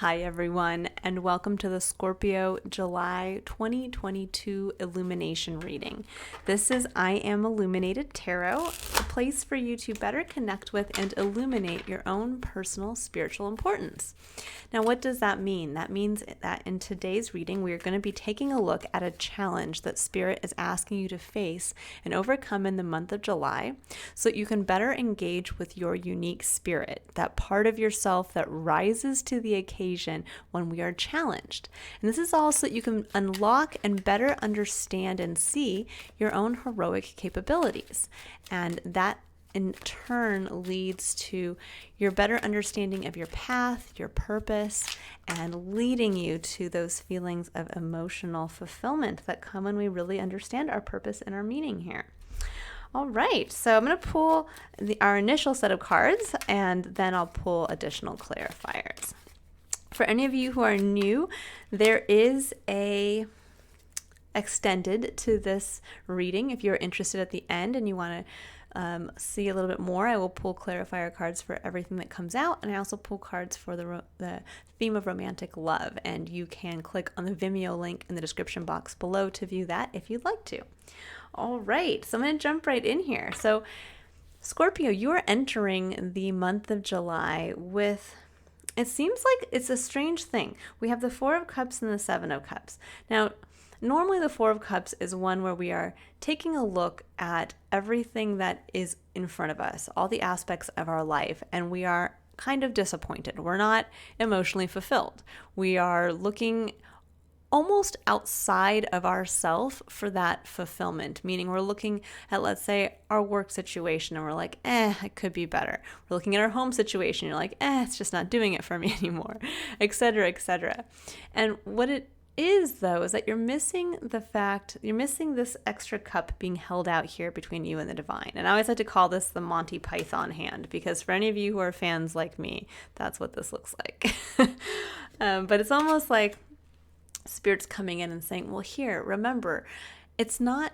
Hi everyone, and welcome to the Scorpio July 2022 Illumination reading. This is I Am Illuminated Tarot, a place for you to better connect with and illuminate your own personal spiritual importance. Now, what does that mean? That means that in today's reading, we are going to be taking a look at a challenge that Spirit is asking you to face and overcome in the month of July so that you can better engage with your unique spirit, that part of yourself that rises to the occasion when we are challenged. And this is all so that you can unlock and better understand and see your own heroic capabilities. And that in turn leads to your better understanding of your path, your purpose, and leading you to those feelings of emotional fulfillment that come when we really understand our purpose and our meaning here. All right, so I'm going to pull our initial set of cards, and then I'll pull additional clarifiers. For any of you who are new, there is a extended to this reading. If you're interested at the end and you want to see a little bit more, I will pull clarifier cards for everything that comes out, and I also pull cards for the theme of romantic love, and you can click on the Vimeo link in the description box below to view that if you'd like to. All right, so I'm going to jump right in here. So Scorpio, you are entering the month of July with, it seems like it's a strange thing. We have the Four of Cups and the Seven of Cups. Now, normally the Four of Cups is one where we are taking a look at everything that is in front of us, all the aspects of our life, and we are kind of disappointed. We're not emotionally fulfilled. We are looking almost outside of ourself for that fulfillment, meaning we're looking at, let's say, our work situation and we're like, it could be better. We're looking at our home situation, you're like, it's just not doing it for me anymore, etc., etc. And what it is, though, is that you're missing this extra cup being held out here between you and the divine. And I always like to call this the Monty Python hand, because for any of you who are fans like me, that's what this looks like. But it's almost like Spirit's coming in and saying, well, here, remember, it's not,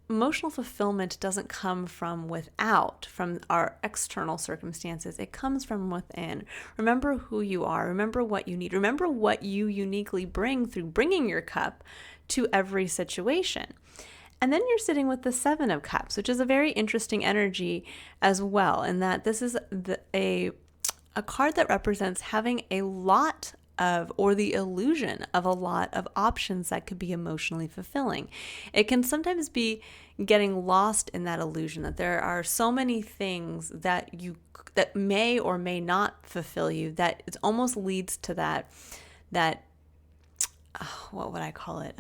emotional fulfillment doesn't come from without, from our external circumstances. It comes from within. Remember who you are. Remember what you need. Remember what you uniquely bring through bringing your cup to every situation. And then you're sitting with the Seven of Cups, which is a very interesting energy as well, in that this is a card that represents having a lot of, or the illusion of, a lot of options that could be emotionally fulfilling. It can sometimes be getting lost in that illusion that there are so many things that may or may not fulfill you, that it almost leads to that what would I call it?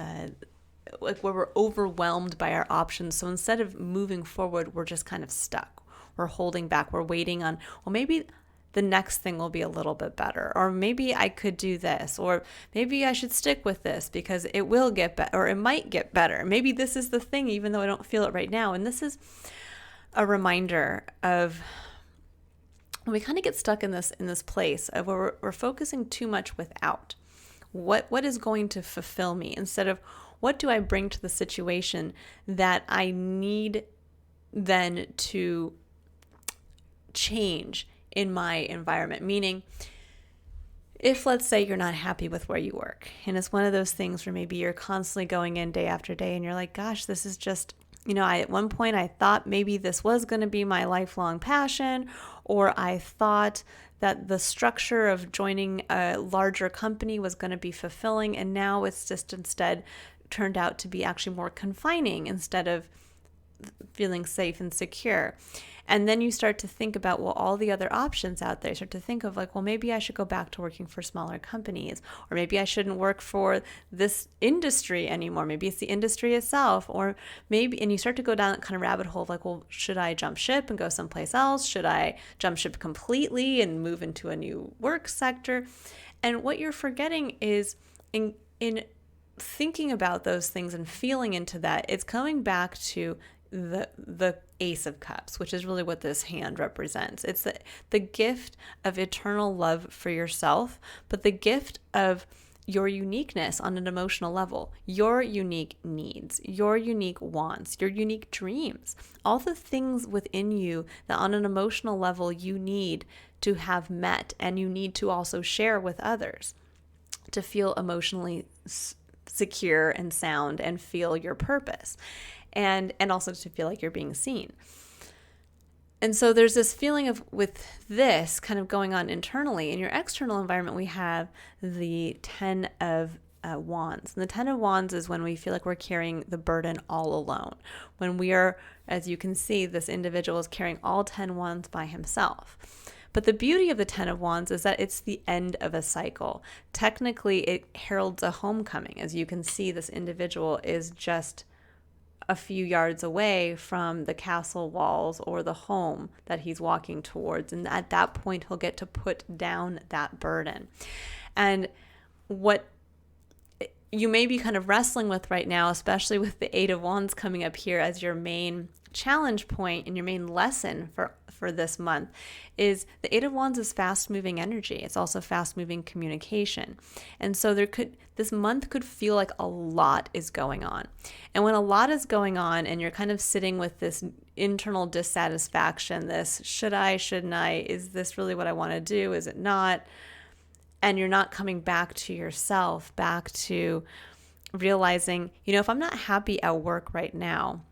Like where we're overwhelmed by our options. So instead of moving forward, we're just kind of stuck. We're holding back. We're waiting on, well, maybe the next thing will be a little bit better, or maybe I could do this, or maybe I should stick with this because it will get better, or it might get better. Maybe this is the thing, even though I don't feel it right now. And this is a reminder of when we kind of get stuck in this place of where we're focusing too much without. What is going to fulfill me, instead of what do I bring to the situation that I need then to change in my environment. Meaning, if let's say you're not happy with where you work, and it's one of those things where maybe you're constantly going in day after day and you're like, gosh, this is just, at one point I thought maybe this was going to be my lifelong passion, or I thought that the structure of joining a larger company was going to be fulfilling, and now it's just instead turned out to be actually more confining instead of feeling safe and secure. And then you start to think about, well, all the other options out there. You start to think of like, well, maybe I should go back to working for smaller companies, or maybe I shouldn't work for this industry anymore. Maybe it's the industry itself, or maybe, and you start to go down that kind of rabbit hole of like, well, should I jump ship and go someplace else? Should I jump ship completely and move into a new work sector? And what you're forgetting is in thinking about those things and feeling into that, it's coming back to the Ace of Cups, which is really what this hand represents. It's the gift of eternal love for yourself, but the gift of your uniqueness on an emotional level, your unique needs, your unique wants, your unique dreams, all the things within you that on an emotional level you need to have met, and you need to also share with others to feel emotionally secure and sound and feel your purpose, and also to feel like you're being seen. And so there's this feeling of, with this kind of going on internally. In your external environment, we have the 10 of Wands. And the 10 of Wands is when we feel like we're carrying the burden all alone. When we are, as you can see, this individual is carrying all 10 wands by himself. But the beauty of the 10 of Wands is that it's the end of a cycle. Technically, it heralds a homecoming. As you can see, this individual is just a few yards away from the castle walls or the home that he's walking towards. And at that point, he'll get to put down that burden. And what you may be kind of wrestling with right now, especially with the 8 of Wands coming up here as your main challenge point and your main lesson for this month, is the 8 of Wands is fast-moving energy. It's also fast-moving communication. And so this month could feel like a lot is going on. And when a lot is going on and you're kind of sitting with this internal dissatisfaction, this shouldn't I, is this really what I want to do? Is it not? And you're not coming back to yourself, back to realizing, if I'm not happy at work right now,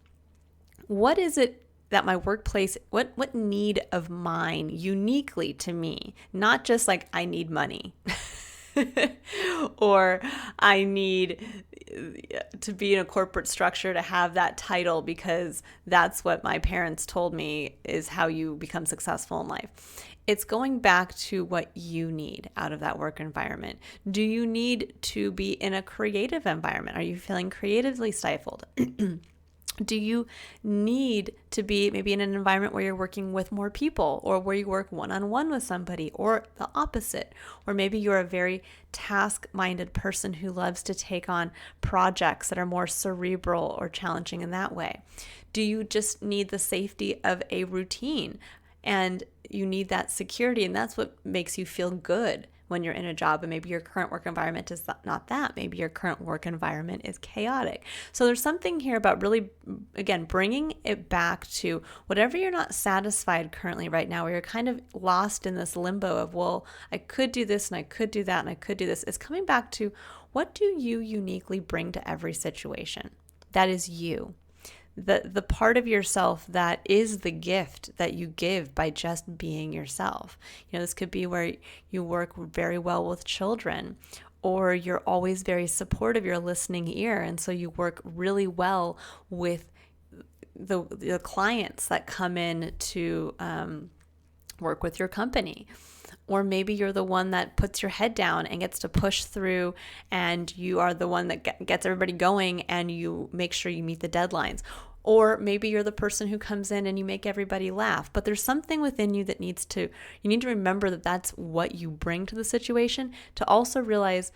what is it that my workplace, what need of mine uniquely to me, not just like I need money or I need to be in a corporate structure to have that title because that's what my parents told me is how you become successful in life. It's going back to what you need out of that work environment. Do you need to be in a creative environment? Are you feeling creatively stifled? Do you need to be maybe in an environment where you're working with more people, or where you work one-on-one with somebody, or the opposite? Or maybe you're a very task-minded person who loves to take on projects that are more cerebral or challenging in that way. Do you just need the safety of a routine and you need that security, and that's what makes you feel good when you're in a job? And maybe your current work environment is not that. Maybe your current work environment is chaotic. So there's something here about really, again, bringing it back to whatever you're not satisfied currently right now, where you're kind of lost in this limbo of, well, I could do this and I could do that and I could do this. It's coming back to, what do you uniquely bring to every situation? That is you. The part of yourself that is the gift that you give by just being yourself. This could be where you work very well with children, or you're always very supportive, you're a listening ear, and so you work really well with the clients that come in to work with your company. Or maybe you're the one that puts your head down and gets to push through, and you are the one that gets everybody going and you make sure you meet the deadlines. Or maybe you're the person who comes in and you make everybody laugh. But there's something within you that you need to remember that that's what you bring to the situation, to also realize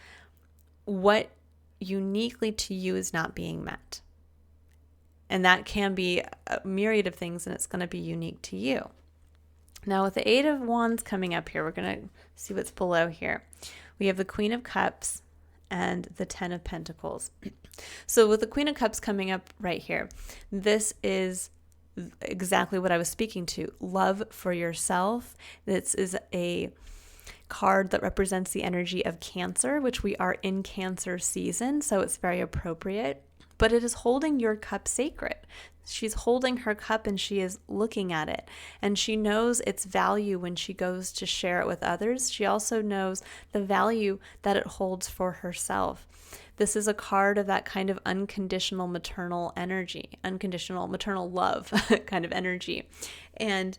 what uniquely to you is not being met. And that can be a myriad of things, and it's going to be unique to you. Now, with the 8 of Wands coming up here, we're going to see what's below here. We have the Queen of Cups and the 10 of Pentacles. So with the Queen of Cups coming up right here, this is exactly what I was speaking to. Love for yourself. This is a card that represents the energy of Cancer, which we are in Cancer season, so it's very appropriate. But it is holding your cup sacred. She's holding her cup and she is looking at it. And she knows its value when she goes to share it with others. She also knows the value that it holds for herself. This is a card of that kind of unconditional maternal energy, unconditional maternal love kind of energy. And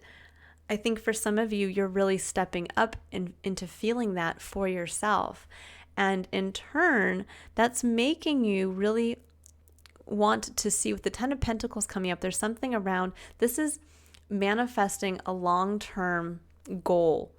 I think for some of you, you're really stepping up into feeling that for yourself. And in turn, that's making you really want to see, with the 10 of Pentacles coming up, there's something around, this is manifesting a long-term goal,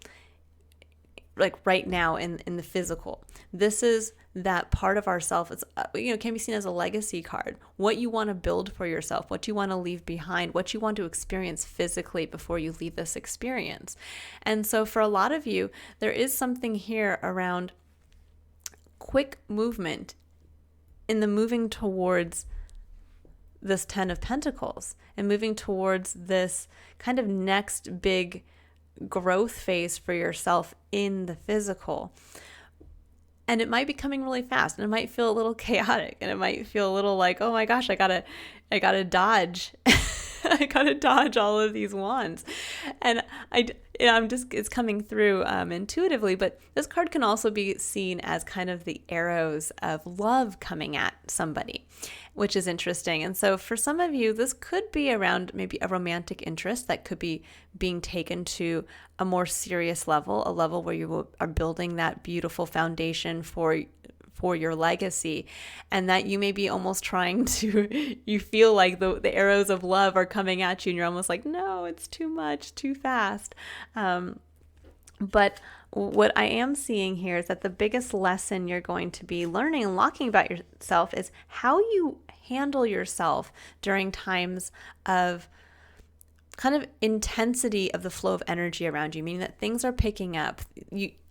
like right now in the physical. This is that part of ourself. It's can be seen as a legacy card. What you want to build for yourself, what you want to leave behind, what you want to experience physically before you leave this experience. And so for a lot of you, there is something here around quick movement in the moving towards this 10 of Pentacles and moving towards this kind of next big growth phase for yourself in the physical. And it might be coming really fast, and it might feel a little chaotic, and it might feel a little like, oh my gosh, I gotta dodge. I gotta dodge all of these wands. And it's coming through intuitively, but this card can also be seen as kind of the arrows of love coming at somebody, which is interesting. And so for some of you, this could be around maybe a romantic interest that could be being taken to a more serious level, a level where you are building that beautiful foundation for your legacy, and that you may be almost trying to, you feel like the arrows of love are coming at you, and you're almost like, no, it's too much, too fast. But what I am seeing here is that the biggest lesson you're going to be learning and locking about yourself is how you handle yourself during times of kind of intensity of the flow of energy around you, meaning that things are picking up.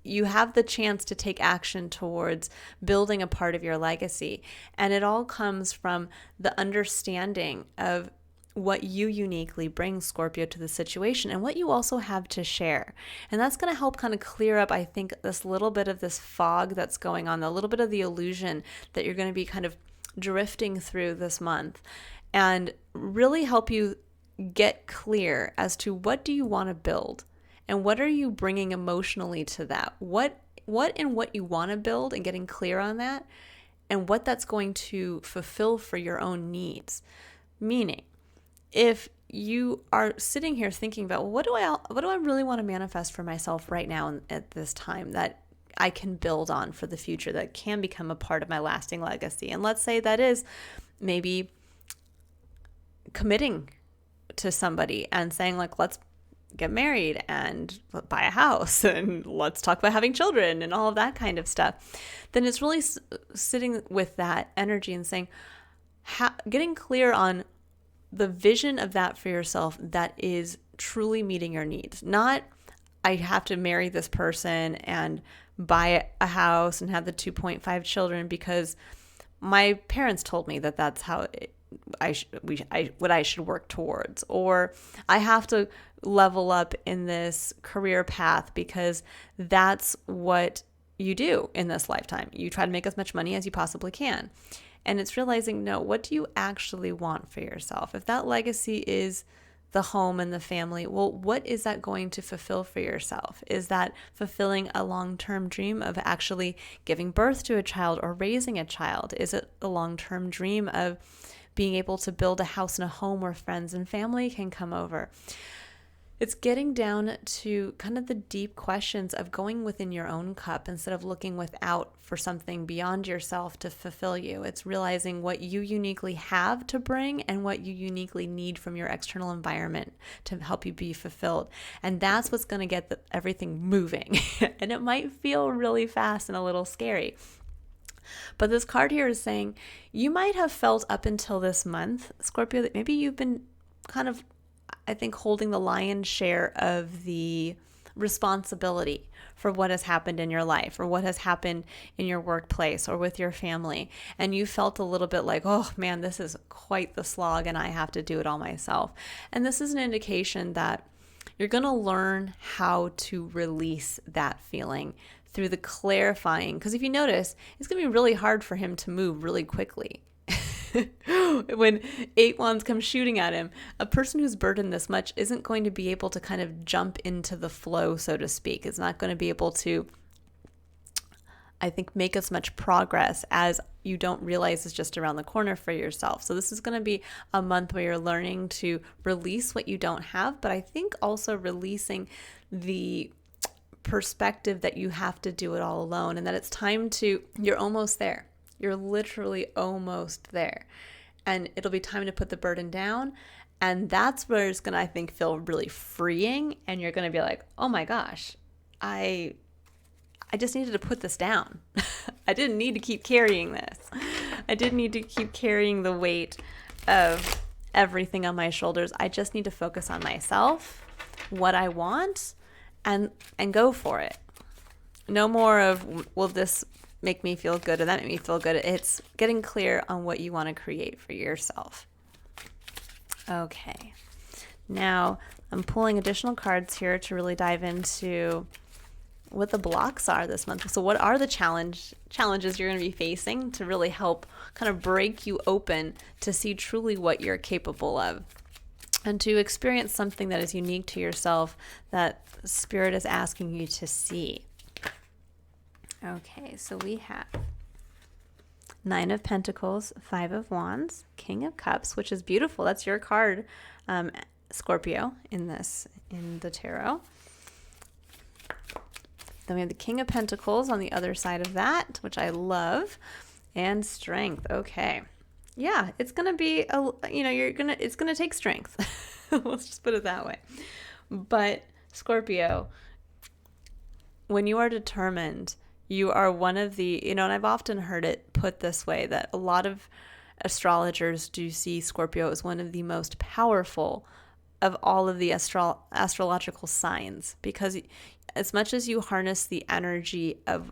You have the chance to take action towards building a part of your legacy. And it all comes from the understanding of what you uniquely bring, Scorpio, to the situation, and what you also have to share. And that's going to help kind of clear up, I think, this little bit of this fog that's going on, a little bit of the illusion that you're going to be kind of drifting through this month, and really help you get clear as to what do you want to build, and what are you bringing emotionally to that? What you want to build, and getting clear on that, and what that's going to fulfill for your own needs. Meaning, if you are sitting here thinking about, well, what do I really want to manifest for myself right now at this time that I can build on for the future, that can become a part of my lasting legacy? And let's say that is maybe committing to somebody and saying, like, let's get married and buy a house and let's talk about having children and all of that kind of stuff. Then it's really sitting with that energy and saying, getting clear on the vision of that for yourself that is truly meeting your needs. Not, I have to marry this person and buy a house and have the 2.5 children because my parents told me that that's how what I should work towards, or I have to level up in this career path because that's what you do in this lifetime. You try to make as much money as you possibly can. And it's realizing, no, what do you actually want for yourself? If that legacy is the home and the family, well, what is that going to fulfill for yourself? Is that fulfilling a long-term dream of actually giving birth to a child or raising a child? Is it a long-term dream of being able to build a house and a home where friends and family can come over? It's getting down to kind of the deep questions of going within your own cup instead of looking without for something beyond yourself to fulfill you. It's realizing what you uniquely have to bring and what you uniquely need from your external environment to help you be fulfilled. And that's what's going to get everything moving. And it might feel really fast and a little scary. But this card here is saying you might have felt up until this month, Scorpio, that maybe you've been kind of, I think, holding the lion's share of the responsibility for what has happened in your life or what has happened in your workplace or with your family. And you felt a little bit like, oh man, this is quite the slog and I have to do it all myself. And this is an indication that you're going to learn how to release that feeling through the clarifying. Because if you notice, it's going to be really hard for him to move really quickly. When 8 wands come shooting at him, a person who's burdened this much isn't going to be able to kind of jump into the flow, so to speak. It's not going to be able to, I think, make as much progress as you don't realize is just around the corner for yourself. So this is going to be a month where you're learning to release what you don't have, but I think also releasing the perspective that you have to do it all alone and that it's time to, you're almost there. You're literally almost there. And it'll be time to put the burden down. And that's where it's going to, I think, feel really freeing. And you're going to be like, oh my gosh, I just needed to put this down. I didn't need to keep carrying this. I didn't need to keep carrying the weight of everything on my shoulders. I just need to focus on myself, what I want, and go for it. No more of, will this make me feel good or that make me feel good. It's getting clear on what you want to create for yourself. Okay. Now, I'm pulling additional cards here to really dive into what the blocks are this month. So what are the challenges you're going to be facing to really help kind of break you open to see truly what you're capable of and to experience something that is unique to yourself that Spirit is asking you to see. Okay, so we have Nine of Pentacles, Five of Wands, King of Cups, which is beautiful. That's your card, Scorpio, in the tarot. Then we have the King of Pentacles on the other side of that, which I love, and Strength. Okay. Yeah, it's going to be, it's going to take strength. Let's just put it that way. But Scorpio, when you are determined, you are one of the, and I've often heard it put this way, that a lot of astrologers do see Scorpio as one of the most powerful of all of the astrological signs, because as much as you harness the energy of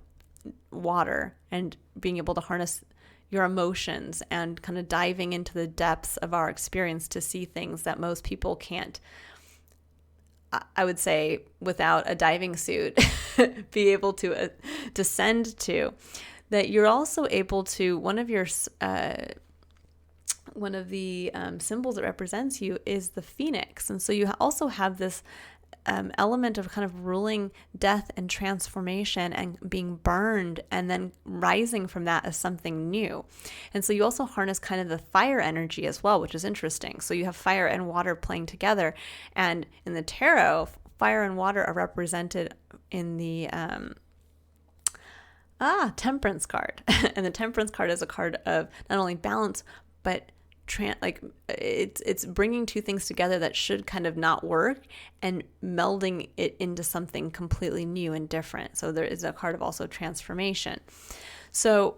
water and being able to harness your emotions and kind of diving into the depths of our experience to see things that most people can't, I would say, without a diving suit, be able to descend to, that you're also able to, one of the symbols that represents you is the phoenix. And so you also have this element of kind of ruling death and transformation and being burned and then rising from that as something new. And so you also harness kind of the fire energy as well, which is interesting. So you have fire and water playing together. And in the tarot, fire and water are represented in the Temperance card. And the Temperance card is a card of not only balance, but it's bringing two things together that should kind of not work and melding it into something completely new and different. So there is a card of also transformation. So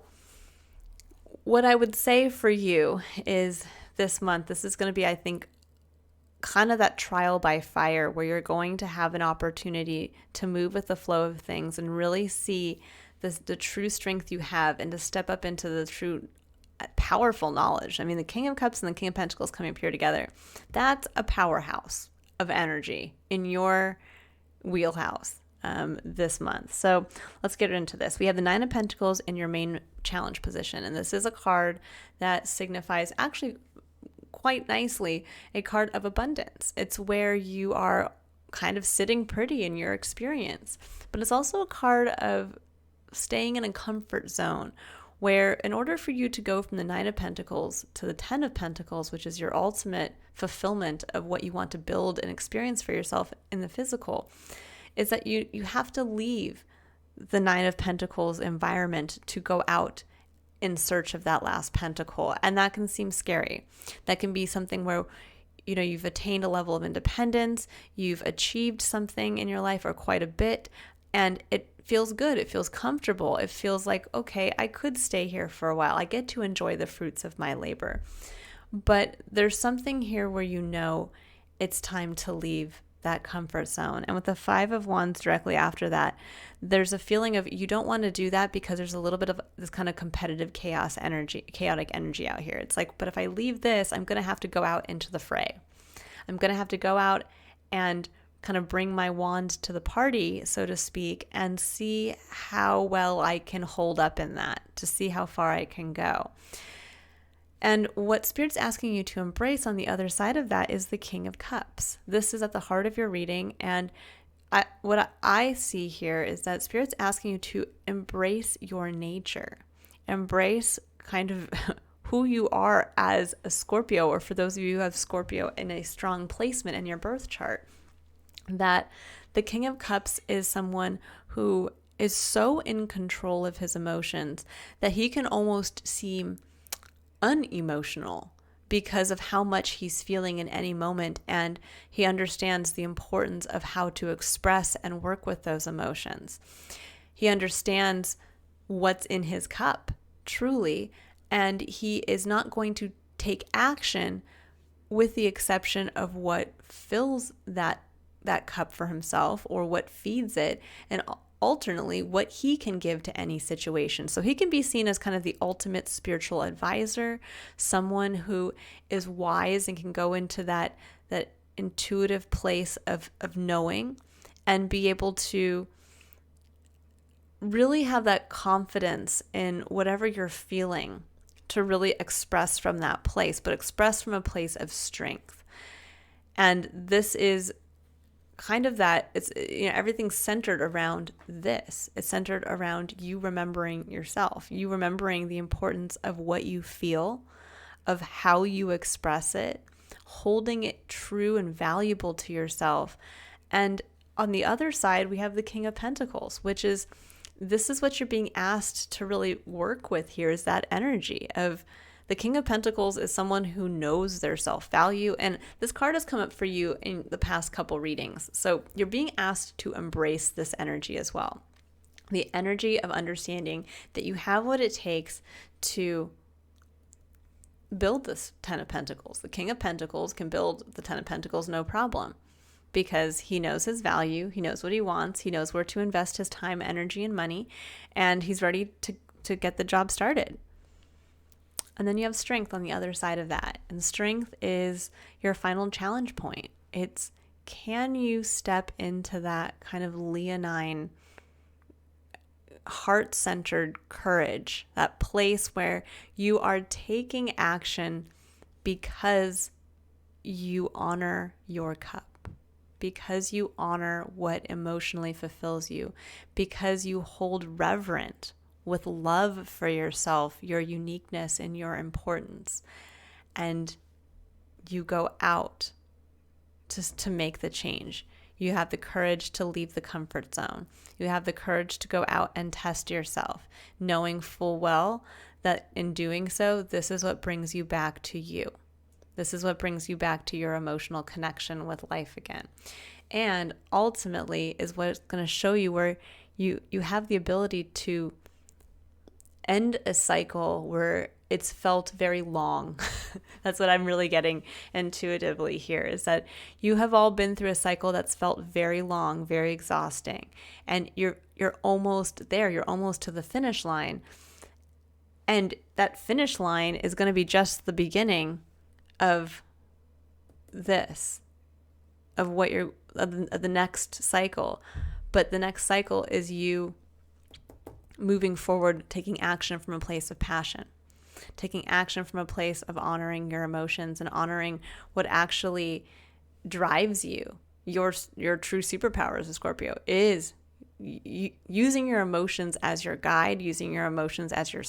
what I would say for you is this month, this is going to be, I think, kind of that trial by fire where you're going to have an opportunity to move with the flow of things and really see the true strength you have and to step up into the true powerful knowledge. I mean, the King of Cups and the King of Pentacles coming up here together, that's a powerhouse of energy in your wheelhouse this month. So let's get into this. We have the Nine of Pentacles in your main challenge position, and this is a card that signifies actually quite nicely a card of abundance. It's where you are kind of sitting pretty in your experience, but it's also a card of staying in a comfort zone where in order for you to go from the Nine of Pentacles to the Ten of Pentacles, which is your ultimate fulfillment of what you want to build and experience for yourself in the physical, is that you have to leave the Nine of Pentacles environment to go out in search of that last pentacle. And that can seem scary. That can be something where you've attained a level of independence, you've achieved something in your life or quite a bit, and it feels good. It feels comfortable. It feels like, okay, I could stay here for a while. I get to enjoy the fruits of my labor. But there's something here where it's time to leave that comfort zone. And with the Five of Wands directly after that, there's a feeling of you don't want to do that because there's a little bit of this kind of competitive chaotic energy out here. It's like, but if I leave this, I'm going to have to go out into the fray. I'm going to have to go out and kind of bring my wand to the party, so to speak, and see how well I can hold up in that, to see how far I can go. And what Spirit's asking you to embrace on the other side of that is the King of Cups. This is at the heart of your reading, and what I see here is that Spirit's asking you to embrace your nature, embrace kind of who you are as a Scorpio, or for those of you who have Scorpio in a strong placement in your birth chart, that the King of Cups is someone who is so in control of his emotions that he can almost seem unemotional because of how much he's feeling in any moment, and he understands the importance of how to express and work with those emotions. He understands what's in his cup, truly, and he is not going to take action with the exception of what fills that cup for himself or what feeds it, and alternately what he can give to any situation. So he can be seen as kind of the ultimate spiritual advisor, someone who is wise and can go into that intuitive place of knowing, and be able to really have that confidence in whatever you're feeling to really express from that place, but express from a place of strength. And this is kind of that, it's, everything's centered around this. It's centered around you remembering yourself, you remembering the importance of what you feel, of how you express it, holding it true and valuable to yourself. And on the other side, we have the King of Pentacles, which is, this is what you're being asked to really work with here, is that energy of the King of Pentacles is someone who knows their self-value. And this card has come up for you in the past couple readings. So you're being asked to embrace this energy as well. The energy of understanding that you have what it takes to build this Ten of Pentacles. The King of Pentacles can build the Ten of Pentacles no problem, because he knows his value, he knows what he wants, he knows where to invest his time, energy, and money, and he's ready to get the job started. And then you have strength on the other side of that. And strength is your final challenge point. It's, can you step into that kind of leonine, heart-centered courage, that place where you are taking action because you honor your cup, because you honor what emotionally fulfills you, because you hold reverent with love for yourself, your uniqueness and your importance, and you go out to make the change. You have the courage to leave the comfort zone. You have the courage to go out and test yourself, knowing full well that in doing so, this is what brings you back to you. This is what brings you back to your emotional connection with life again. And ultimately is what's going to show you where you have the ability to end a cycle where it's felt very long. That's what I'm really getting intuitively here, is that you have all been through a cycle that's felt very long, very exhausting. And you're almost there. You're almost to the finish line. And that finish line is going to be just the beginning of this, of what you're, of the next cycle. But the next cycle is you moving forward, taking action from a place of passion, taking action from a place of honoring your emotions and honoring what actually drives you. Your true superpower as a Scorpio is using your emotions as your guide, using your emotions as your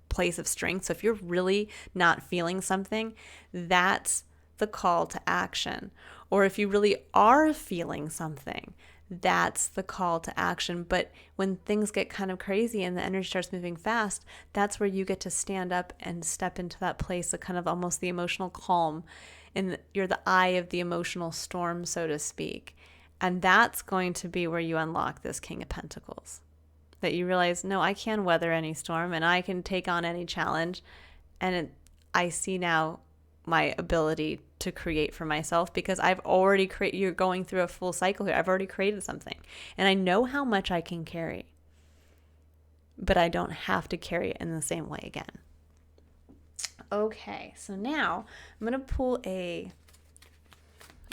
place of strength. So if you're really not feeling something, that's the call to action. Or if you really are feeling something, that's the call to action. But when things get kind of crazy and the energy starts moving fast, that's where you get to stand up and step into that place of kind of almost the emotional calm. And you're the eye of the emotional storm, so to speak. And that's going to be where you unlock this King of Pentacles. That you realize, no, I can weather any storm and I can take on any challenge. And I see now my ability to create for myself, because I've already created. You're going through a full cycle here. I've already created something and I know how much I can carry, but I don't have to carry it in the same way again. Okay, so now I'm going to pull a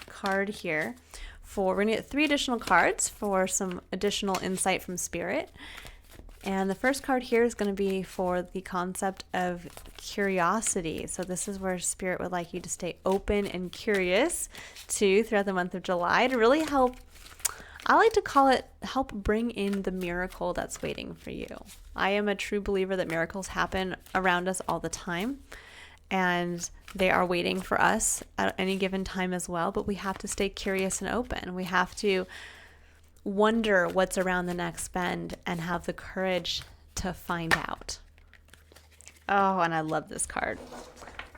card here we're going to get 3 additional cards for some additional insight from Spirit. And the first card here is going to be for the concept of curiosity. So this is where Spirit would like you to stay open and curious throughout the month of July to really help, I like to call it, help bring in the miracle that's waiting for you. I am a true believer that miracles happen around us all the time, and they are waiting for us at any given time as well. But we have to stay curious and open. We have to wonder what's around the next bend and have the courage to find out. Oh, and I love this card.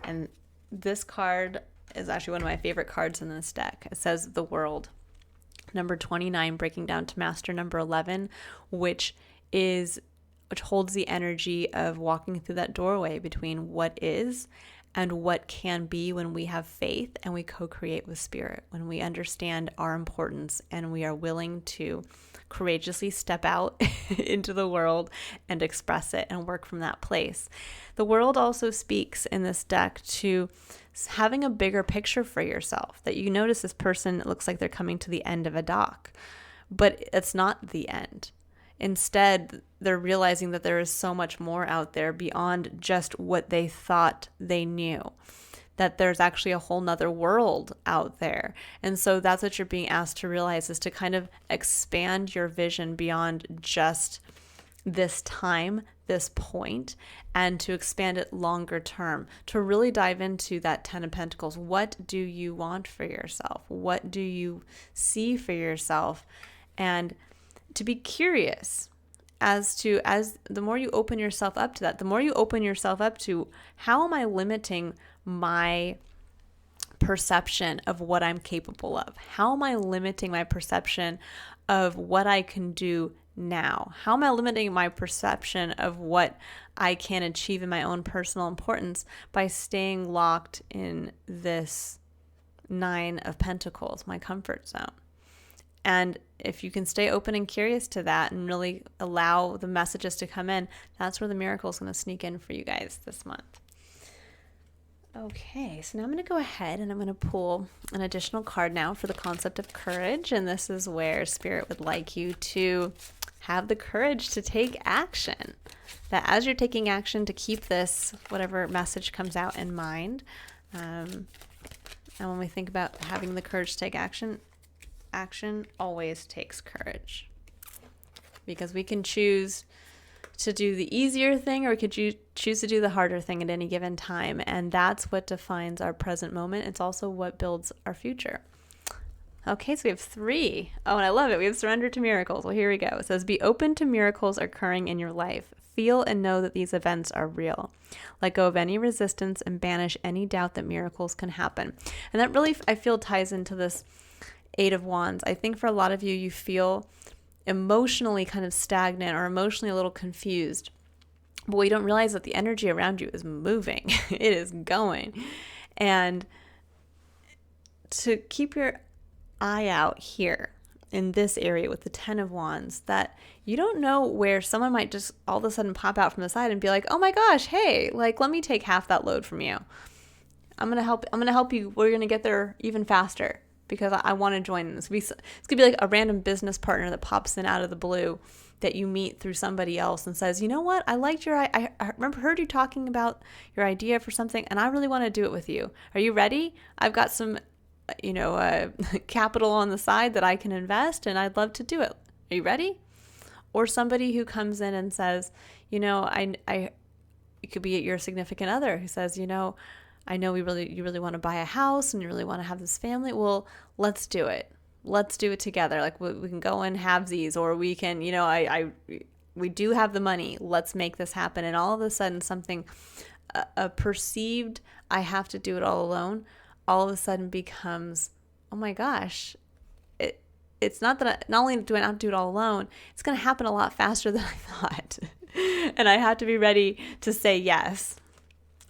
And this card is actually one of my favorite cards in this deck. It says the World, number 29, breaking down to Master number 11, which holds the energy of walking through that doorway between what is and what can be when we have faith and we co-create with Spirit, when we understand our importance and we are willing to courageously step out into the world and express it and work from that place. The World also speaks in this deck to having a bigger picture for yourself, that you notice this person, it looks like they're coming to the end of a dock, but it's not the end. Instead, they're realizing that there is so much more out there beyond just what they thought they knew, that there's actually a whole nother world out there. And so that's what you're being asked to realize, is to kind of expand your vision beyond just this time, this point, and to expand it longer term, to really dive into that 10 of Pentacles. What do you want for yourself? What do you see for yourself? And to be curious as the more you open yourself up to that, the more you open yourself up to, how am I limiting my perception of what I'm capable of? How am I limiting my perception of what I can do now? How am I limiting my perception of what I can achieve in my own personal importance by staying locked in this 9 of Pentacles, my comfort zone? And if you can stay open and curious to that and really allow the messages to come in, that's where the miracle is going to sneak in for you guys this month. Okay, so now I'm going to go ahead and I'm going to pull an additional card now for the concept of courage. And this is where Spirit would like you to have the courage to take action. That as you're taking action, to keep this, whatever message comes out, in mind. And when we think about having the courage to take action, action always takes courage. Because we can choose to do the easier thing, or we could choose to do the harder thing at any given time. And that's what defines our present moment. It's also what builds our future. Okay, so we have 3. Oh, and I love it. We have surrender to miracles. Well, here we go. It says, be open to miracles occurring in your life. Feel and know that these events are real. Let go of any resistance and banish any doubt that miracles can happen. And that really, I feel, ties into this 8 of Wands. I think for a lot of you, you feel emotionally kind of stagnant or emotionally a little confused, but we don't realize that the energy around you is moving. It is going. And to keep your eye out here in this area with the 10 of Wands, that you don't know where someone might just all of a sudden pop out from the side and be like, oh my gosh, hey, like, let me take half that load from you. I'm going to help you. We're going to get there even faster, because I want to join this. It's going to be like a random business partner that pops in out of the blue that you meet through somebody else and says, you know what? I liked I heard you talking about your idea for something, and I really want to do it with you. Are you ready? I've got some, capital on the side that I can invest, and I'd love to do it. Are you ready? Or somebody who comes in and says, it could be your significant other who says, I know you really want to buy a house and you really want to have this family. Well, let's do it. Let's do it together. Like, we can go in halvesies, or we can, we do have the money. Let's make this happen. And all of a sudden, something, a perceived, I have to do it all alone, all of a sudden becomes, oh my gosh, it's not that not only do I not have to do it all alone, it's going to happen a lot faster than I thought. And I have to be ready to say yes.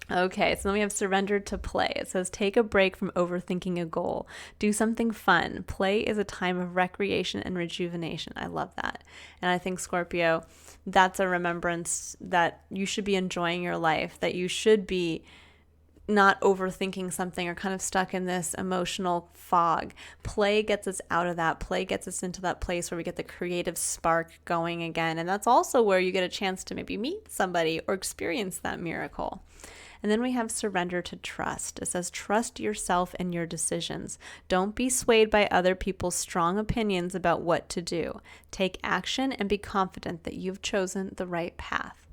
Okay, so then we have surrender to play. It says, take a break from overthinking a goal. Do something fun. Play is a time of recreation and rejuvenation. I love that. And I think, Scorpio, that's a remembrance that you should be enjoying your life, that you should be not overthinking something or kind of stuck in this emotional fog. Play gets us out of that. Play gets us into that place where we get the creative spark going again. And that's also where you get a chance to maybe meet somebody or experience that miracle. And then we have surrender to trust. It says, trust yourself and your decisions. Don't be swayed by other people's strong opinions about what to do. Take action and be confident that you've chosen the right path.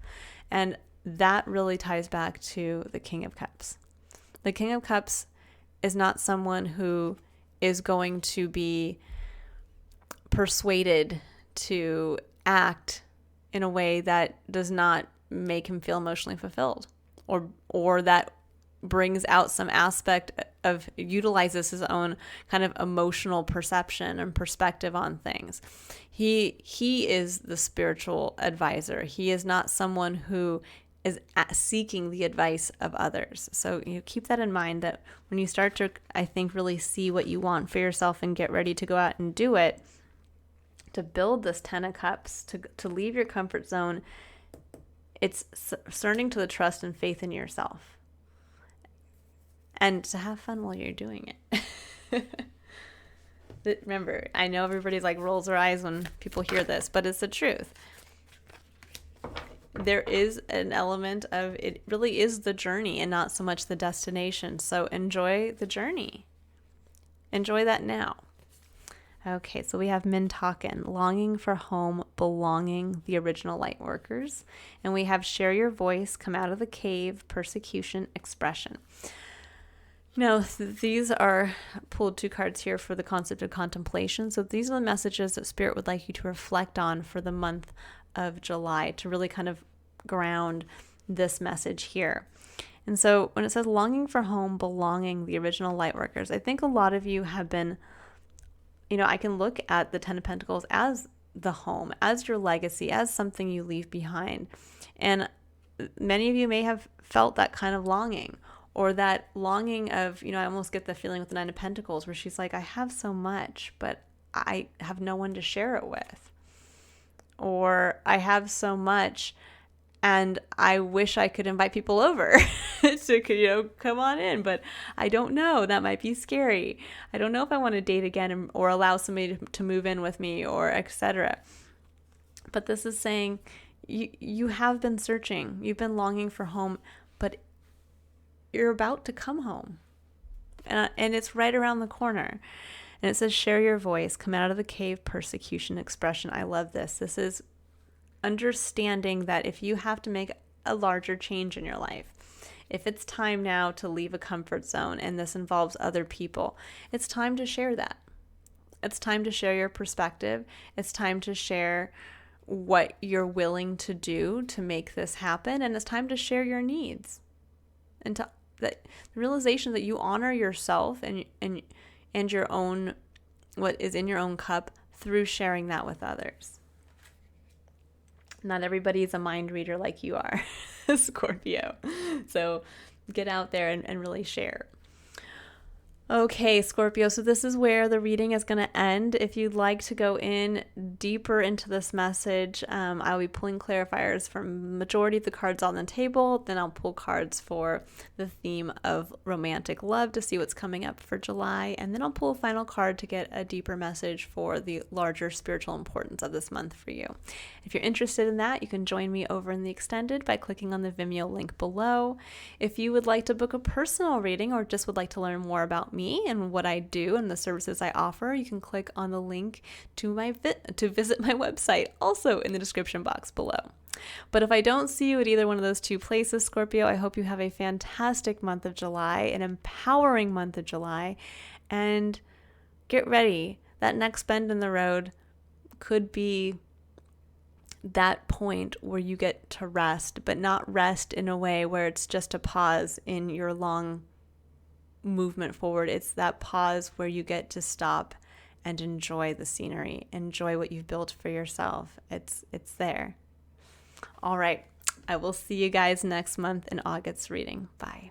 And that really ties back to the King of Cups. The King of Cups is not someone who is going to be persuaded to act in a way that does not make him feel emotionally fulfilled, or that brings out some aspect of, utilizes his own kind of emotional perception and perspective on things. He is the spiritual advisor. He is not someone who is seeking the advice of others. So keep that in mind, that when you start to, I think, really see what you want for yourself and get ready to go out and do it, to build this 10 of Cups, to leave your comfort zone, it's surrendering to the trust and faith in yourself. and to have fun while you're doing it. Remember, I know everybody's like rolls their eyes when people hear this, but it's the truth. There is an element of it really is the journey and not so much the destination. So enjoy the journey. Enjoy that now. Okay, so we have Mintaken, longing for home, belonging, the original light workers. And we have share your voice, come out of the cave, persecution, expression. Now, these are pulled 2 cards here for the concept of contemplation. So these are the messages that Spirit would like you to reflect on for the month of July to really kind of ground this message here. And so when it says longing for home, belonging, the original light workers, I think a lot of you have been, I can look at the 10 of Pentacles as the home, as your legacy, as something you leave behind. And many of you may have felt that kind of longing, or that longing of, I almost get the feeling with the 9 of Pentacles where she's like, I have so much, but I have no one to share it with. Or I have so much and I wish I could invite people over to, come on in, but I don't know. That might be scary. I don't know if I want to date again or allow somebody to move in with me or etc. But this is saying you have been searching. You've been longing for home, but you're about to come home. And it's right around the corner. And it says, share your voice, come out of the cave, persecution, expression. I love this. This is understanding that if you have to make a larger change in your life, if it's time now to leave a comfort zone and this involves other people, it's time to share that. It's time to share your perspective. It's time to share what you're willing to do to make this happen. And it's time to share your needs. And to the realization that you honor yourself and your own, what is in your own cup, through sharing that with others. Not everybody is a mind reader like you are, Scorpio. So get out there and really share. Okay, Scorpio, so this is where the reading is going to end. If you'd like to go in deeper into this message, I'll be pulling clarifiers from majority of the cards on the table. Then I'll pull cards for the theme of romantic love to see what's coming up for July. And then I'll pull a final card to get a deeper message for the larger spiritual importance of this month for you. If you're interested in that, you can join me over in the extended by clicking on the Vimeo link below. If you would like to book a personal reading or just would like to learn more about me and what I do and the services I offer, you can click on the link to visit my website, also in the description box below. But if I don't see you at either one of those 2 places, Scorpio, I hope you have a fantastic month of July, an empowering month of July, and get ready. That next bend in the road could be that point where you get to rest, but not rest in a way where it's just a pause in your long movement forward. It's that pause where you get to stop and enjoy the scenery, enjoy what you've built for yourself. It's there. All right. I will see you guys next month in August's reading. Bye.